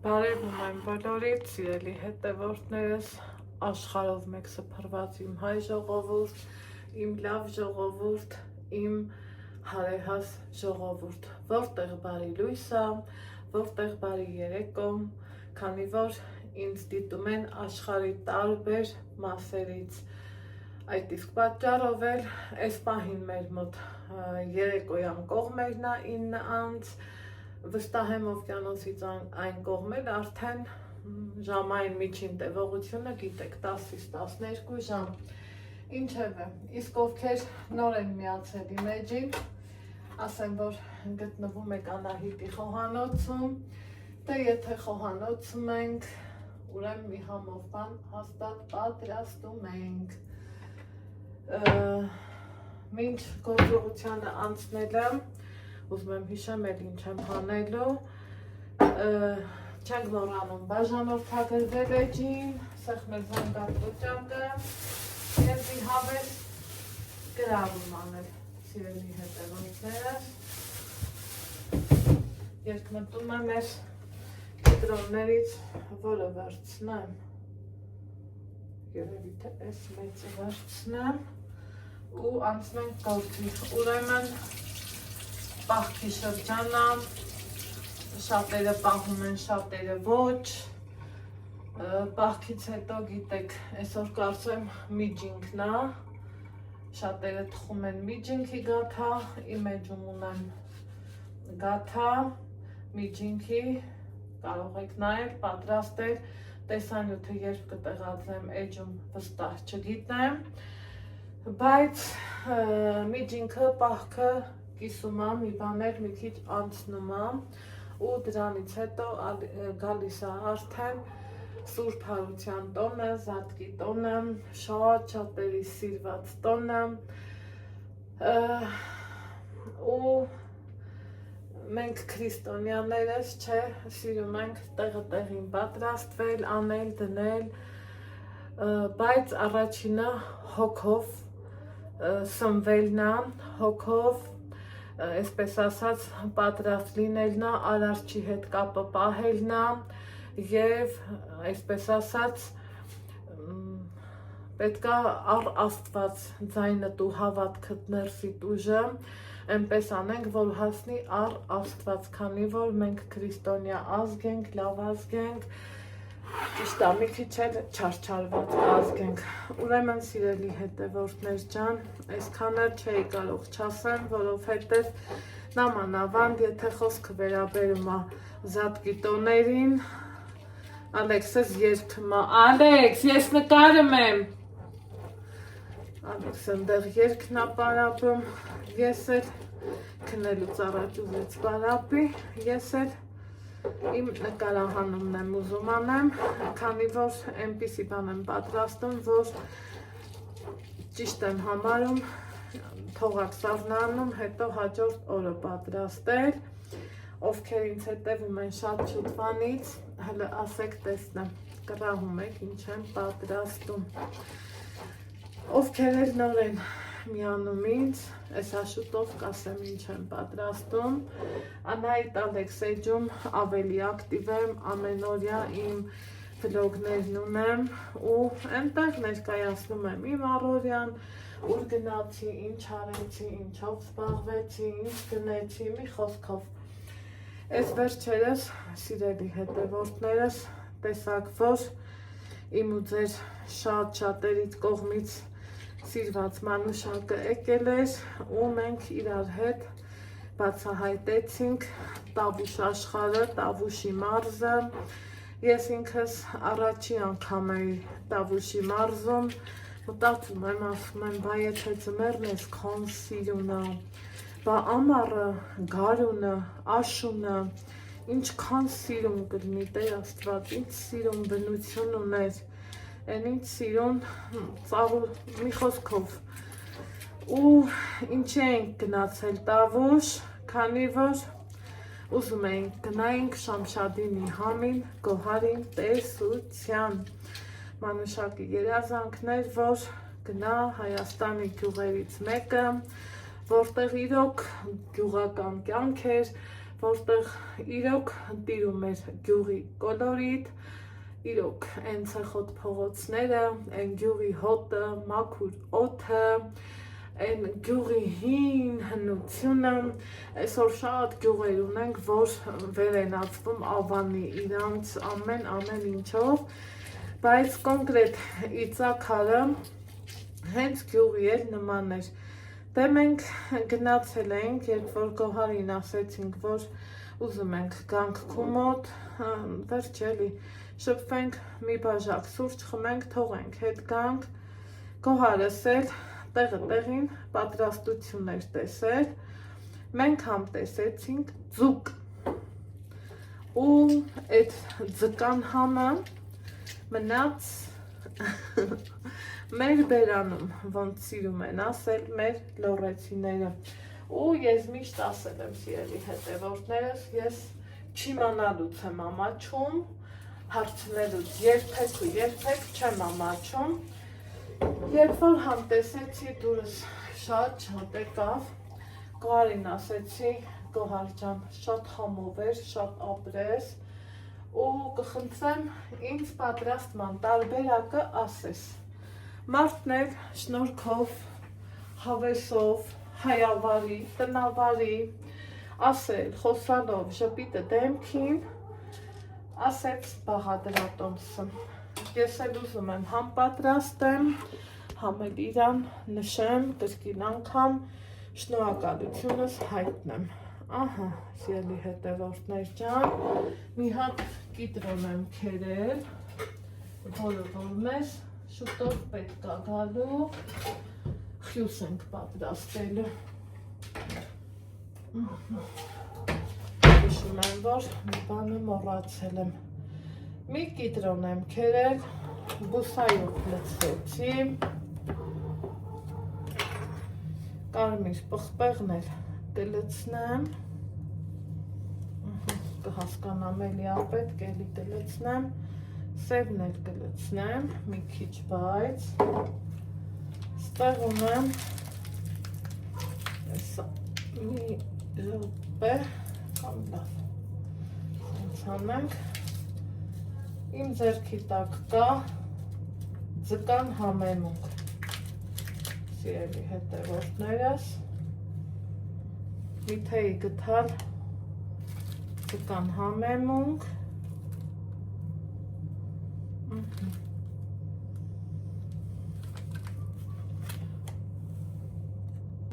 Բարևում եմ բոլորիդ, սիրելի հետևորդներս, աշխարհով մեկ սփռված իմ հայ ժողովուրդ, իմ լավ ժողովուրդ, իմ հարեհաս ժողովուրդ, որտեղ բարի լույս է, որտեղ բարի երեկո, քանի որ ինձ դիտում են աշխարհի տարբեր մասերից։ Այդ իսկ պատճառով էլ այս պահին մեր մոտ երեկոյան կողմերն է 9 անց, վստահ եմ օվկիանոսից այն կողմել արդեն ժամային միջին տևողությունը գիտեք 10-ից 12 ժամ։ Ինչևէ, իսկ ովքեր նոր են միացել իմ էջին, ասեմ, որ գտնվում եք Անահիտի խոհանոցում, թե եթե խոհանոցում ենք, ուրեմն մի համով բան հաստատ պատրաստում ենք։ Մինչ գործողությանը անցնելը, ուզում եմ հիշեմ էլ ինչ եմ հանելու, չենք մոռանում բաժանորդագրվել էջին, սեղմել զանգակ ոճակը և մի հավես գրավում անել, սիրելի հետևորդներս։ Երկմտում եմ մեր կտրոններից որը վերցնեմ, երևի թե այս մեծը վերցնեմ ու անցնենք գործի, ուրեմն պահքի շրջանա, շատերը պահում են, շատերը ոչ, պահքից հետո գիտեք, այսօր կարծեմ միջինքն է, շատերը թխում են միջինքի գաթա, իմ էջում ունեմ գաթա, միջինքի, կարող եք նայել, պատրաստել, տեսանյութը երբ կտեղադրեմ էջում վստահ չգիտեմ, բայց միջինքը, պահքը կիսում եմ, մի բաներ մի քիչ անցնում եմ ու դրանից հետո գալիս է արդեն Սուրբ Հարության տոնը, Զատկի տոնը, շատերի սիրված տոնը ու մենք քրիստոնյաներս չէ, սիրում ենք տեղը տեղին պատրաստվել, անել, դնել, բայց առաջինը հոգով սնվելն է, հոգով այսպես ասած պատրաստ լինելն է, արարչի հետ կապը պահելն է և այսպես ասած պետք է առ Աստված ձայնդ ու հավատքդ ներսիդ ուժը այնպես անենք, որ հասնի առ Աստված, քանի որ մենք քրիստոնյա ազգ ենք, լավ ազգ ենք, ճիշտ է, մի քիչ էլ չարչարված ազգ ենք։ Ուրեմն սիրելի հետևորդներ ջան, այսքանը չէի կարող չասեմ, որովհետև նամանավանդ, եթե խոսքը վերաբերում է Զատկի տոներին, Ալեքսս երգում է, Ալեքս, ես նկարում եմ։ Ալեքս ընդեղ երգն է պարապում, ես էլ քնելուց առաջ ուզեց պարապի, ես էլ իմ նկարահանումն եմ ուզում անեմ, քանի որ այնպիսի բան եմ պատրաստում, որ ճիշտ եմ համարում, թողակ սառնանում, հետո հաջորդ օրը պատրաստել, ովքեր ինձ հետևում են շատ շուտվանից, հələ ասեք տեսնեմ, կռահում եք ինչ եմ պատրաստում, ովքեր էլ նոր են միանում ինձ, այս հաշուտով կասեմ ինչ եմ պատրաստում, Անահիտ Ալեքս էջում ավելի ակտիվ եմ, ամենօրյա իմ վլոգներն ունեմ ու այնտեղ ներկայացնում եմ իմ առօրյան, ուր գնացի, ինչ արեցի, ինչով զբաղվեցի, ինչ գնեցի, մի խոսքով։ Այս վերջերս, սիրելի հետևորդներս, տեսակ, որ իմ ու ձեր շատերից կողմից սիրված մանուշակը եկել էր ու մենք իրար հետ բացահայտեցինք Տավուշ աշխարհը, Տավուշի մարզը, ես ինքս առաջի անգամ էի Տավուշի մարզում, մտածում եմ, ասում եմ, բա եթե ձմեռն ես քան սիրունը, բա ամառը, գարունը, աշունը, ինչքան սիրուն կլինի, Տեր Աստված, ինչ սիրուն բնություն ուներ, են ինչ սիրուն ծավալ մի խոսքով ու ինչի ենք գնացել Տավուշ, քանի որ ուզում էինք գնայինք Շամշադինի համին Գոհարին տեսության, մանուշակի երազանքներ, որ գնա Հայաստանի գյուղերից մեկը, որտեղ իրոք գյուղական կյանք էր, որտեղ իրոք տիրում էր գյուղի կոլորիտ, իրոք այն ցեխոտ փողոցները, այն գյուղի հոտը, մաքուր օդը, այն գյուղի հին հնությունը, այսօր շատ գյուղեր ունենք, որ վեր են ածվում Ավանի իրանց ամեն ինչով, բայց կոնկրետ Իծաքարը հենց գյուղի էր նման էր։ Դե մենք գնացել ենք, երբ որ Գոհարին ասեցինք, որ ուզում ենք գանք քու մոտ, վերջ էլի, շփվենք, մի բաժակ սուրճ խմենք, թողենք, հետ գանք, Գոհարս էլ տեղը տեղին պատրաստություններ տեսել, մենք համ տեսեցինք ձուկ ու այդ ձկան համը մնաց մեր բերանում, ոնց սիրում են ասել մեր լոռեցիները, ու ես միշտ ասել եմ սիրելի հետևորդներս, ես չիմանալուց եմ ամաչում, հարցնելուց երբեք չեմ ամաչում, երբ որ համ տեսեցի դուրս շատ եկավ, Գոհարին ասեցի, Գոհար ջան, շատ համով էր, շատ ապրես, ու կխնդրեմ ինձ պատրաստման տարբերակը ասես։ Մարդն էլ շնորհքով, հավեսով, հայավարի, տնավարի, ասել, խոսալով ժպիտը դեմքին, ասեց Բաղադրատոմսը։ Ես էլ ուզում եմ համ պատրաստեմ, համ էլ իրան նշեմ, կրկին անգամ շնորհակալությունս հայտնեմ։ Ահա, սիրելի հետևորդներ ջան, մի հատ կիտրոն եմ քերել, որը որ մեզ շուտով պետք է գալու, խյուս ենք պատրաստելու։ Հիշում եմ, որ մի բանը մոռացել եմ։ Մի կիտրոն եմ քերել, բուսայով լցրեցի, կարմիր պղպեղն էլ կլցնեմ, կհասկանամ էլի ապետք էլի կլցնեմ, սևն էլ կլցնեմ, մի քիչ բայց, ստեղ ունեմ, մի րոպե, կամ լավ, հենց անենք, իմ ձեռքի տակ կա ձկան համեմունք, սիրելի հետևորդներս, միթեի գտալ ձկան համեմունք,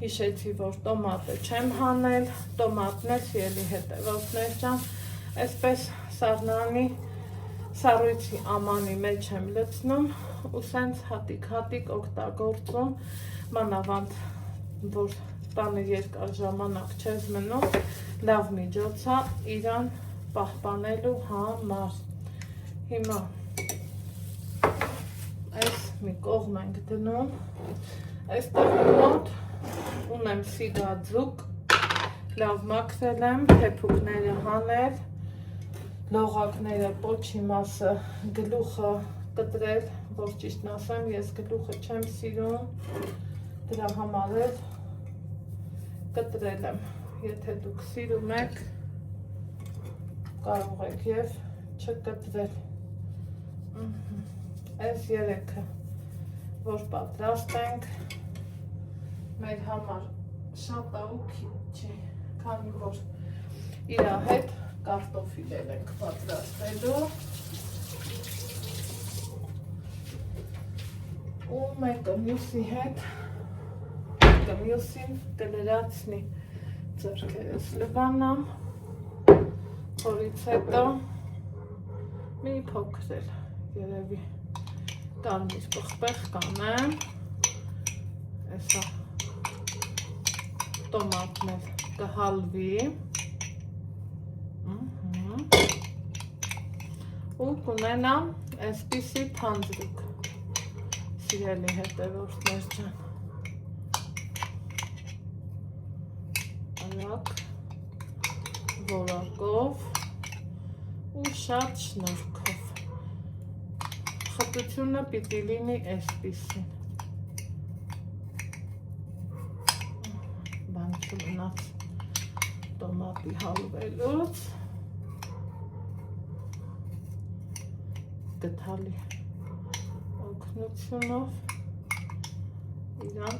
հիշեցի, որ տոմատը չեմ հանել, տոմատն էլ սիրելի հետևորդներ ջան, այսպես սառնանի սառույցի ամանի մեջ եմ լցնում ու սենց հատիկ օգտագործում, մանավանդ, որ տանը երկար ժամանակ չես մնում, լավ միջոց է իրան պահպանելու համար։ Հիմա այս մի կողմ ենք դնում, այստեղ մոտ ունեմ սիգաձուկ, լավ մաքրել եմ, թեփուկները հանել, լողակները, պոչի մասը, գլուխը կտրել, որ ճիշտն ասեմ, ես գլուխը չեմ սիրում, դրա համար էլ կտրել եմ, եթե դուք սիրում եք, կարող եք և չկտրել, այս երեքը, որ պատրաստ ենք, մեր համար շատ ու քիչ չի, քանի որ իրա հետ կարտոֆիլ ենք պատրաստելու ու մեկը մյուսի հետ մյուսին կլրացնի ձեռքերս լվանամ, որից հետո մի փոքր էլ երևի կարմիր պղպեղ կանեմ, այսա տոմատն էլ կհալվի ու կունենամ այսպիսի թանձրուկ, սիրելի հետևորդներ ջան, արագ որակով ու շատ շնորհքով, խտությունը պիտի լինի այսպիսին, բան չունած, տոմատի հալվելուց գտալի օգնությունով իրան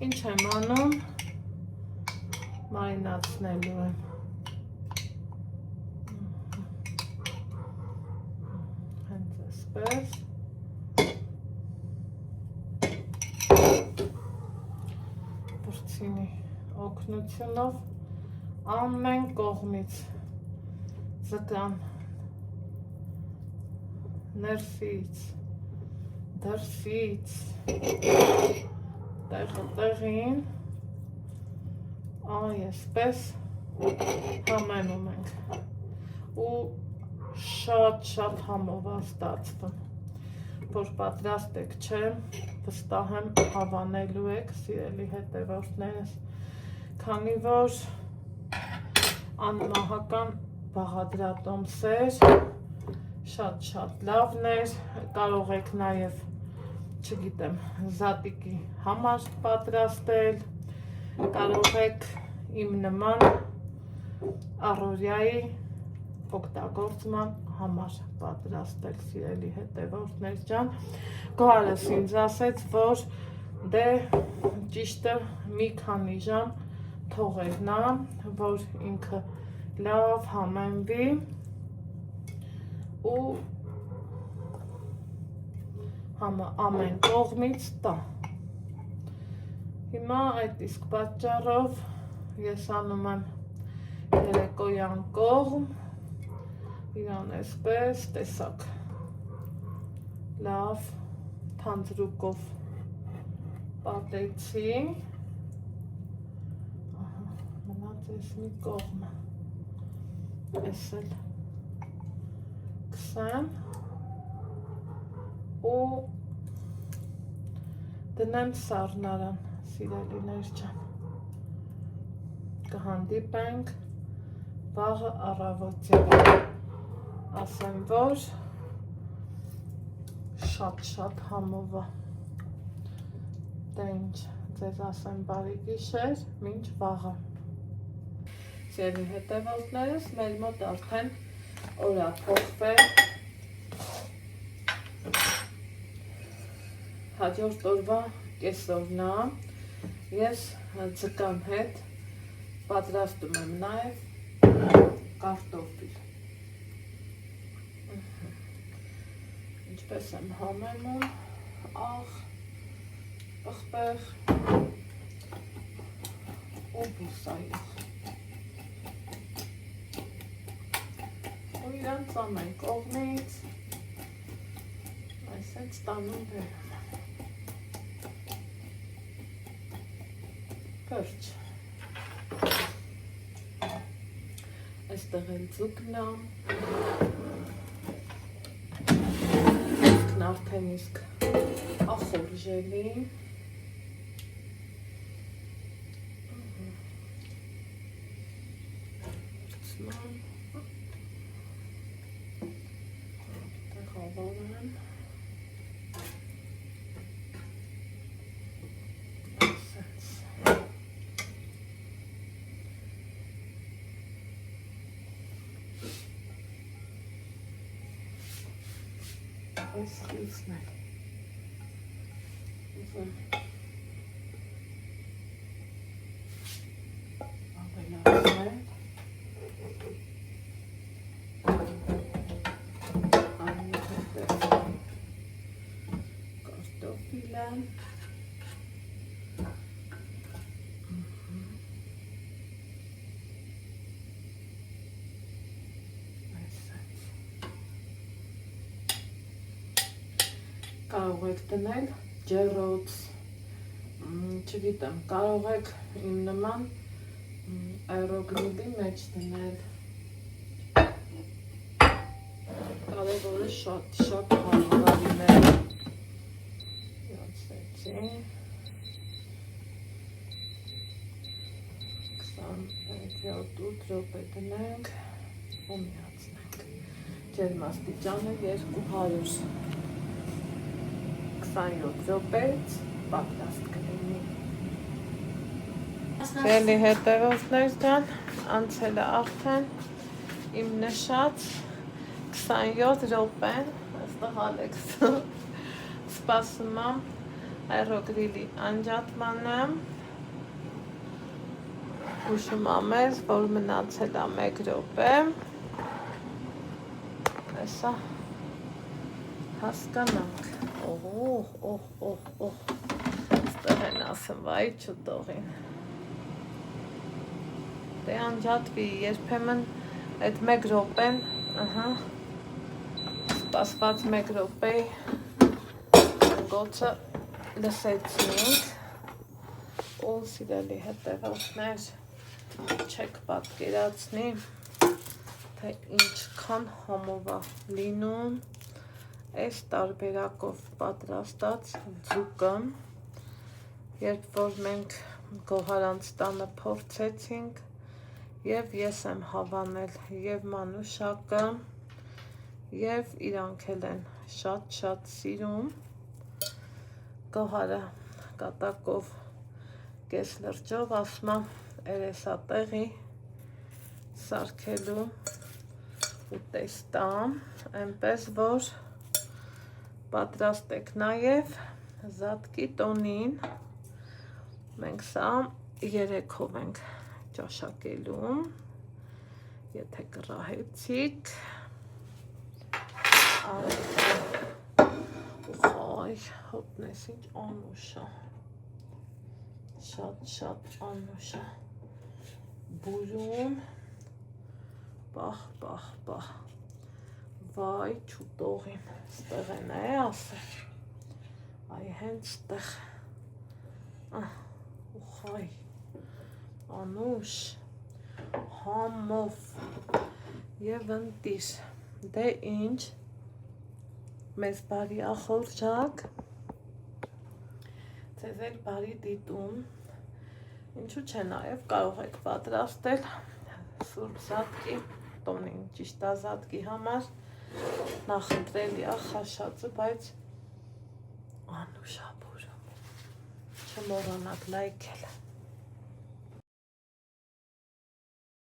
ինչ եմ անում, մարինացնելու եմ հենց այսպես բրցինի օգնությունով ամեն կողմից ձգան ներսից, դրսից տեղին այսպես համենում ենք ու շատ համով է ստացվում, որ պատրաստ եք, չէ, վստահ եմ հավանելու եք, սիրելի հետևորդներս, քանի որ անմահական բաղադրատոմսեր շատ լավն էր, կարող եք նաև, չգիտեմ, զատիկի համար պատրաստել, կարող եք իմ նման առօրյայի օգտագործման համար պատրաստել, սիրելի հետևորդներ ջան, գոհարս ինձ ասեց, որ դե ճիշտը մի քանի ժամ թողեր նա, որ ինքը լավ համենվի ու ամեն կողմից տա։ Հիմա այդ իսկ պատճառով ես անում եմ երեկոյան կողմ, իրան այսպես տեսակ լավ թանձրուկով պատեցի, մնաց ես մի կողմը, ես էլ կսեմ ու դնեմ սառնարան, սիրելիներ ջան, կհանդիպենք վաղը առավոտյան, ասեմ, որ շատ համով է, դե ինչ, ձեզ ասեմ բարի գիշեր, մինչ վաղը։ Սիրելի հետևորդներս, մեր մոտ արդեն օր է փոխվել, հաջորդ օրվա կեսօրն է, ես ձկան հետ պատրաստում եմ նաև կարտոֆիլ։ Ինչպես եմ համեմում, աղ, պղպեղ ու բուսայով։ Ու իրանց ամեն կողմից այսպես տանում բերում։ Կրճ։ Այստեղ էլ ձուկն է։ Ձուկն արդեն իսկ ախորժելի։ Վրցնում։ Այդտեղ հավալեմ։ Այս խիցն է, ուզում ավելացնել, այնուհետև կարտոֆիլը, կարող եք դնել ջեռոց, չգիտեմ, կարող եք իմ նման այրոգրիլի մեջ դնել, կարևորը շատ հարմարիներ, 25-8 րոպե դնենք ու միացնենք, ջերմաստիճանը 200, 27 րոպեից պատրաստ կլինի։ Դելի հետևորդներ ջան, անցել է արդեն իմ նշած 27 րոպեն, այստեղ Ալեքսը սպասում եմ այրոգրիլի անջատմանը, հուշում եմ ես, որ մնացել է 1 րոպե, այսա հասկանանք, ստեղ են ասեմ, վայ չուտողին, դե անջատվի, երբեմն այդ 1 րոպեն, սպասված 1 րոպեի գոցը լսեցինք, ու սիրելի հետևորդներ, չեք պատկերացնի, թե ինչքան համով է լինում այս տարբերակով պատրաստած ձուկը, երբ որ մենք Գոհարանց տանը փորձեցինք, և ես եմ հավանել և Մանուշակը, և իրանք էլ են շատ սիրում, Գոհարը կատակով կես լրջով ասում եմ երեսատեղի սարքելու ու տեստամ, այնպես որ պատրաստ եք նաև Զատկի տոնին, մենք սա 3-ով ենք ճաշակելու, եթե կռահեցիք, հոտնես ինչ անուշ է, շատ անուշ է, բուրում, պահ, վայ չուտողին, ստեղ են է ասել, այ հենց ստեղ, ուխայ, անուշ, համով և ընտիր, դե ինչ, մեզ բարի ախորժակ, ձեզ էլ բարի դիտում, ինչու չէ նաև կարող եք պատրաստել Սուրբ Զատկի տոնին, ճիշտ Զատկի համար նախընտրելի է խաշածը, բայց անուշ է բուրում, չմոռանաք լայքել։